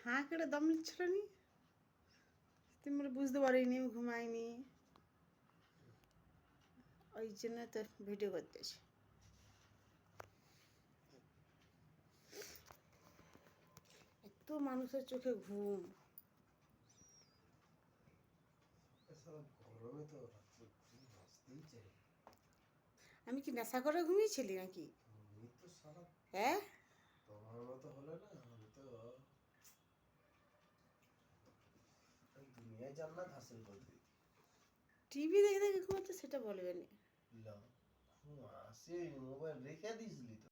হাঁ করে দম নিচ্ছিল নি, তুমি বুঝতে পারিনি ঘুমাইনি, ওই জন্য তো ভিডিও করতেছি। এত মানুষের চোখে ঘুম, আমি কি নেশা করে ঘুমিয়েছিলি নাকি? হ্যাঁ, টিভি দেখে দেখে ঘুমাচ্ছে সেটা বলবেন।